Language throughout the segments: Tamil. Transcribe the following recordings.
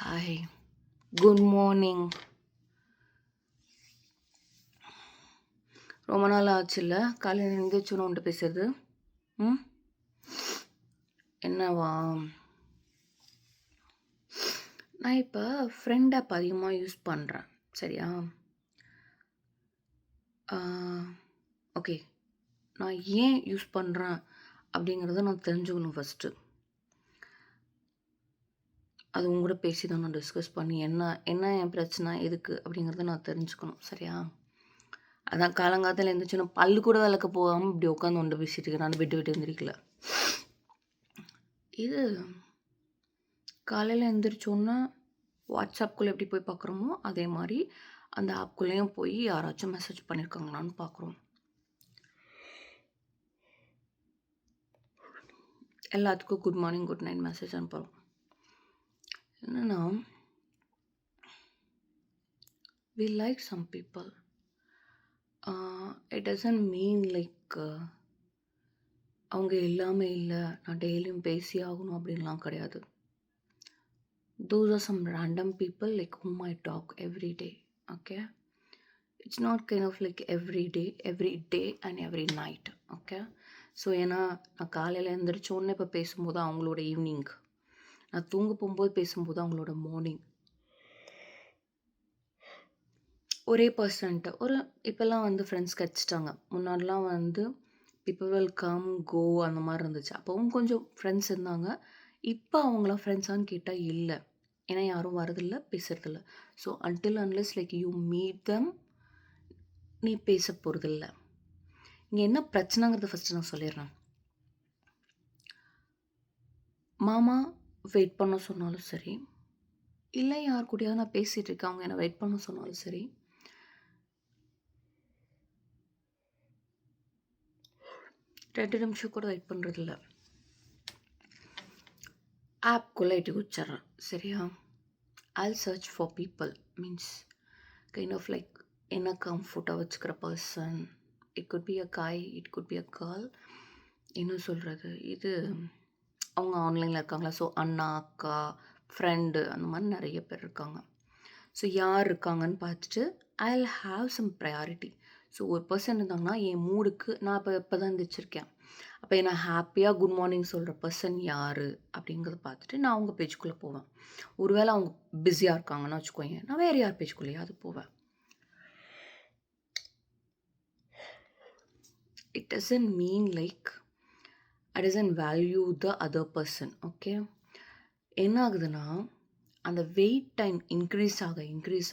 Hi, good morning. ரொம்ப நாள் ஆச்சுல்ல காலையில் எழுந்திரிச்சோன்னு உன்ட்டு பேசுறது. ம் என்னவா? நான் இப்போ ஃப்ரெண்ட் ஆப் அதிகமாக யூஸ் பண்ணுறேன். சரியா? ஓகே, நான் ஏன் யூஸ் பண்ணுறேன் அப்படிங்கிறத நான் தெரிஞ்சுக்கணும் ஃபஸ்ட்டு. அது உங்கள்கூட பேசி தான் நான் டிஸ்கஸ் பண்ணி என்ன என்ன என் பிரச்சனை எதுக்கு அப்படிங்கிறத நான் தெரிஞ்சுக்கணும். சரியா? அதான் காலங்காலத்தில் எழுந்திரிச்சோன்னா பல்லு கூட விளக்க போகாமல் இப்படி உட்காந்து ஒன்று பேசிட்டு இருக்கேன். நான் விட்டு எழுந்திரிக்கல. இது காலையில் எழுந்திரிச்சோன்னா வாட்ஸ்அப்குள்ளே எப்படி போய் பார்க்குறோமோ அதே மாதிரி அந்த ஆப்குள்ளேயும் போய் யாராச்சும் மெசேஜ் பண்ணியிருக்காங்களான்னு பார்க்குறோம். எல்லாத்துக்கும் good morning good night message அனுப்புகிறோம். என்னென்னா we like some people. It doesn't mean like அவங்க எல்லாமே இல்லை நான் டெய்லியும் பேசி ஆகணும் அப்படின்லாம் கிடையாது. Those are some random people like whom I talk every day. Okay, it's not kind of like every day and every night. Okay, so ஏன்னா நான் காலையில் எழுந்திரிச்சோன்னே இப்போ பேசும்போது அவங்களோட ஈவினிங், நான் தூங்க போகும்போது பேசும்போது அவங்களோட மார்னிங். ஒரே பர்சன்ட்டு ஒரு இப்போல்லாம் வந்து ஃப்ரெண்ட்ஸ் கிடச்சிட்டாங்க. முன்னாடிலாம் வந்து பீப்புள் வில் கம் கோ அந்த மாதிரி இருந்துச்சு. அப்போவும் கொஞ்சம் ஃப்ரெண்ட்ஸ் இருந்தாங்க. இப்போ அவங்களாம் ஃப்ரெண்ட்ஸான்னு கேட்டால் இல்லை. ஏன்னா யாரும் வரதில்லை பேசுறதில்ல. So until unless like you meet them நீ பேச போகிறதில்ல. இங்கே என்ன பிரச்சனைங்கிறத ஃபஸ்ட்டு நான் சொல்லிடுறேன். மாமா வெயிட் பண்ண சொன்னாலும் சரி, இல்லை யார் கூடயாவது நான் பேசிகிட்டு இருக்கேன் அவங்க என்னை வெயிட் பண்ண சொன்னாலும் சரி, 2 நிமிஷம் கூட வெயிட் பண்ணுறதில்ல. ஆப்குள்ளே இட்டு குச்சிட்றேன். சரியா? I'll search for people, means kind of like என்ன கம்ஃபர்ட்டாக வச்சுக்கிற person. It could be a guy, it could be a girl. என்ன சொல்கிறது, இது அவங்க ஆன்லைனில் இருக்காங்களா? ஸோ அண்ணா அக்கா ஃப்ரெண்டு அந்த மாதிரி நிறைய பேர் இருக்காங்க. ஸோ யார் இருக்காங்கன்னு பார்த்துட்டு I'll have some priority. So ஒரு பர்சன் இருந்தாங்கன்னா என் மூடுக்கு நான் இப்போ தான் எழுந்திரிச்சிருக்கேன். அப்போ என்ன ஹாப்பியாக குட் மார்னிங் சொல்கிற பர்சன் யார் அப்படிங்கிறத பார்த்துட்டு நான் அவங்க பேஜுக்குள்ளே போவேன். ஒருவேளை அவங்க பிஸியாக இருக்காங்கன்னு வச்சுக்கோங்க, நான் வேறு யார் பேஜுக்குள்ளேயாவது போவேன். It doesn't mean like I doesn't value the other person. Okay, என்ன ஆகுதுன்னா அந்த வெயிட் டைம் இன்க்ரீஸ்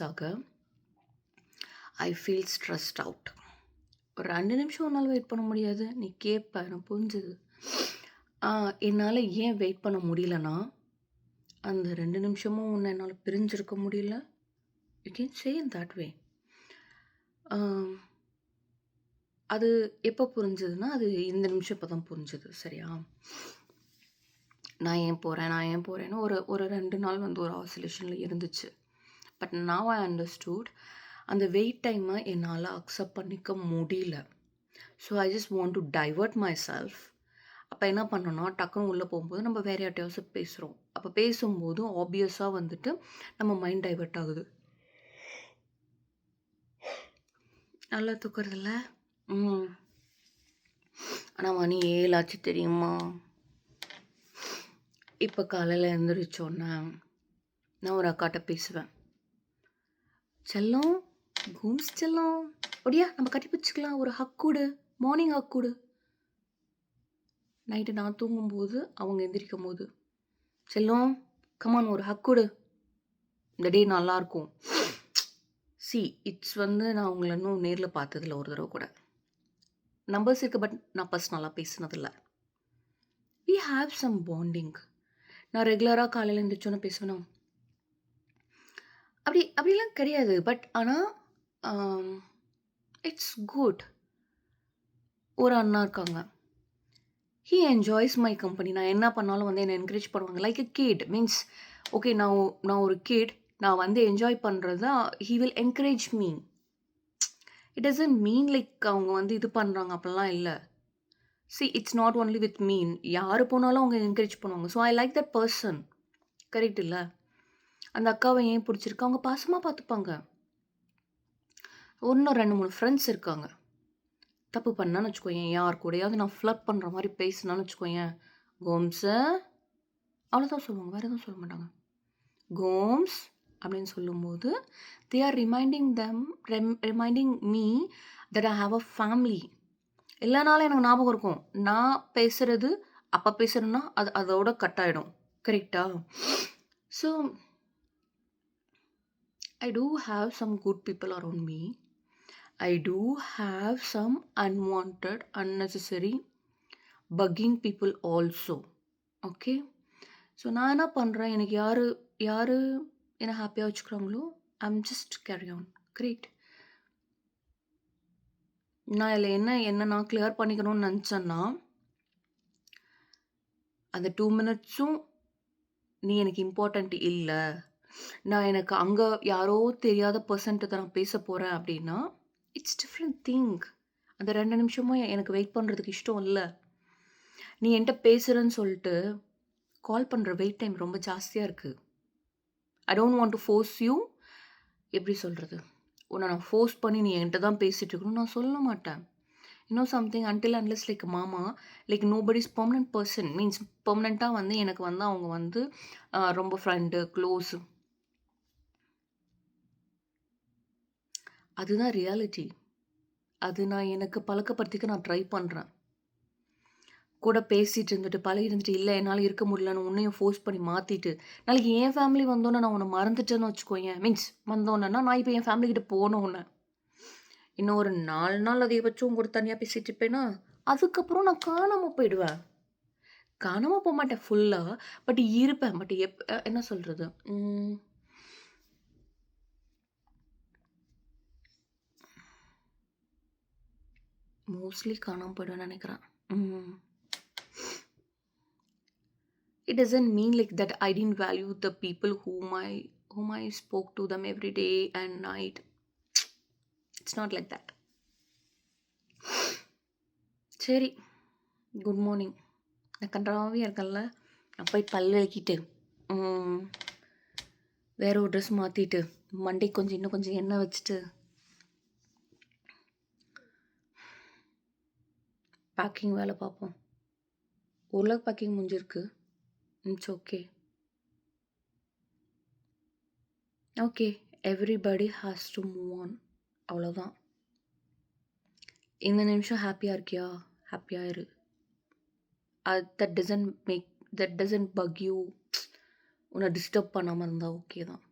ஆக ஐ ஃபீல் ஸ்ட்ரெஸ்ட் அவுட். ஒரு 2 நிமிஷம் ஒரு நாள் வெயிட் பண்ண முடியாது. நீ கேட்ப, எனக்கு புரிஞ்சுது. என்னால் ஏன் வெயிட் பண்ண முடியலன்னா அந்த 2 நிமிஷமும் ஒன்று என்னால் பிரிஞ்சிருக்க முடியல. You can say in that way. அது எப்போ புரிஞ்சுதுன்னா அது இந்த நிமிஷம் இப்போ தான் புரிஞ்சுது. சரியா? நான் ஏன் போகிறேன்னு ஒரு 2 நாள் வந்து ஒரு ஆசிலேஷனில் இருந்துச்சு. பட் நவ் ஐ அண்டர்ஸ்டூட் அந்த வெயிட் டைமை என்னால் அக்செப்ட் பண்ணிக்க முடியல. So I just want to divert my self. அப்போ என்ன பண்ணோன்னா டக்குன்னு உள்ளே போகும்போது நம்ம வேறு யார்ட்டையாவது பேசுகிறோம். அப்போ பேசும்போது ஆப்வியஸாக வந்துட்டு நம்ம மைண்ட் டைவர்ட் ஆகுது. நல்லா தூக்குறதில்ல. ஆனால் மணி 7 ஆச்சு தெரியுமா? இப்போ காலையில் எழுந்திரிச்சோன்னே நான் ஒரு அக்காட்ட பேசுவேன். செல்லம், கூம்ஸ் செல்லம், ஒடியா நம்ம கட்டி பிடிச்சிக்கலாம், ஒரு ஹக்கூடு, மார்னிங் ஹக்கூடு. நைட்டு நான் தூங்கும்போது அவங்க எந்திரிக்கும் போது, செல்லம் கமான் ஒரு ஹக்கூடு, இந்த டே நல்லாயிருக்கும். இட்ஸ் வந்து நான் அவங்கள இன்னும் நேரில் பார்த்ததில்ல ஒரு தடவை கூட. நம்பர்ஸ் இருக்குது, பட் நான் பர்சனலாக பேசினதில்லை. We have some bonding. நான் ரெகுலராக காலையில் எழுந்திரிச்சோன்னு பேசுவேனா? அப்படிலாம் கிடையாது. பட் ஆனால் இட்ஸ் குட். ஒரு அண்ணா இருக்காங்க, ஹீ என்ஜாய்ஸ் மை கம்பெனி. நான் என்ன பண்ணாலும் வந்து என்னை என்கரேஜ் பண்ணுவாங்க. Like a kit means okay, நான் ஒரு கிட், நான் வந்து என்ஜாய் பண்ணுறது தான் he will encourage me. It doesn't mean like அவங்க வந்து இது பண்ணுறாங்க அப்படிலாம் இல்லை. இட்ஸ் நாட் ஒன்லி வித் மீன், யார் போனாலும் அவங்க என்கரேஜ் பண்ணுவாங்க. So I like that person. Correct இல்லை? அந்த அக்காவை ஏன் பிடிச்சிருக்கு? அவங்க பாசமா பார்த்துப்பாங்க. இன்னும் 2, 3 ஃப்ரெண்ட்ஸ் இருக்காங்க. தப்பு பண்ணான்னு வச்சுக்கோயேன், யார் கூடயாவது நான் ஃப்ளர்ட் பண்ற மாரி பேசினான்னு வச்சுக்கோயேன், "கோம்ஸு" அவ்வளோதான் சொல்லுவாங்க. வேற எதுவும் சொல்ல மாட்டாங்க. "கோம்ஸ்" அப்படின்னு சொல்லும்போது, they are reminding me that I have a family. எல்லா நாளும் எனக்கு ஞாபகம் இருக்கும். நான் பேசுறது, அப்ப பேசுறேன்னா, அது அதோட கட் ஆயிடும். கரெக்ட்டா? So, I do have some good people around me. I do have some unwanted, unnecessary bugging people also. Okay? So நான் என்ன பண்ணுறேன், எனக்கு யார் யார் என்னை ஹாப்பியாக வச்சுக்கிறாங்களோ I'm just carry on. Great. நான் இதில் என்ன நான் கிளியர் பண்ணிக்கணும்னு நினச்சேன்னா, அந்த 2 மினிட்ஸும் நீ எனக்கு இம்பார்ட்டண்ட் இல்லை, நான் எனக்கு அங்கே யாரோ தெரியாத பர்சன்ட்டு நான் பேச போகிறேன் அப்படின்னா, இட்ஸ் டிஃப்ரெண்ட் திங். அந்த 2 நிமிஷமும் எனக்கு வெயிட் பண்ணுறதுக்கு இஷ்டம் இல்லை. நீ என்கிட்ட பேசுகிறேன்னு சொல்லிட்டு கால் பண்ணுற வெயிட் டைம் ரொம்ப ஜாஸ்தியாக இருக்குது. I don't want to force you. எப்படி சொல்கிறது, உன்னை நான் ஃபோர்ஸ் பண்ணி நீ என்கிட்ட தான் பேசிகிட்டு இருக்கணும் நான் சொல்ல மாட்டேன். சம்திங் அன்டில் அன்லெஸ் லைக் மாமா, like nobody's permanent person means பெர்மனெண்ட்டாக வந்து எனக்கு வந்து அவங்க வந்து ரொம்ப ஃப்ரெண்டு க்ளோஸு. அதுதான் ரியாலிட்டி. அது நான் எனக்கு பழக்கப்படுத்திக்க நான் ட்ரை பண்ணுறேன். கூட பேசிட்டு இருந்துட்டு, பழகி இருந்துட்டு, இல்ல என்னால இருக்க முடியலன்னு உன்னையும் ஃபோர்ஸ் பண்ணி மாத்திட்டு, நாளைக்கு என் ஃபேமிலி வந்தோனே நான் உன்ன மறந்துட்டேன்னு வச்சுக்கோயேன். மீன்ஸ் வந்தோனேன்னா, நான் இப்ப என் ஃபேமிலி கிட்ட போனோனே, இன்னும் ஒரு 4 நாள் அதிகபட்சம் உங்க கூட தனியா பேசிட்டு இருப்பேனா, அதுக்கப்புறம் நான் காணாம போயிடுவேன். காணாம போமாட்டேன் ஃபுல்லா. பட் இருப்பேன். பட் என்ன சொல்றது? மோஸ்ட்லி காணாம போயிடுவேன்னு நெனைக்கிறேன். It doesn't mean like that I didn't value the people whom I spoke to them every day and night. It's not like that. சரி, குட் மார்னிங். நான் கன்றாவியாக இருக்கேன்ல, நான் போய் பல் விளக்கிட்டு வேற ஒரு ட்ரெஸ் மாற்றிட்டு மண்டே இன்னும் கொஞ்சம் எண்ணெய் வச்சுட்டு பேக்கிங் வேலை பார்ப்போம். ஓரளவுக்கு பேக்கிங் முடிஞ்சிருக்கு. It's okay. Okay, everybody has to move on. அவ்வளோதான். இந்த நிமிஷம் ஹாப்பியாக இருக்கியா? ஹாப்பியாக இரு. That doesn't buck you. உன்னை டிஸ்டர்ப் பண்ணாமல் இருந்தால் ஓகே தான்.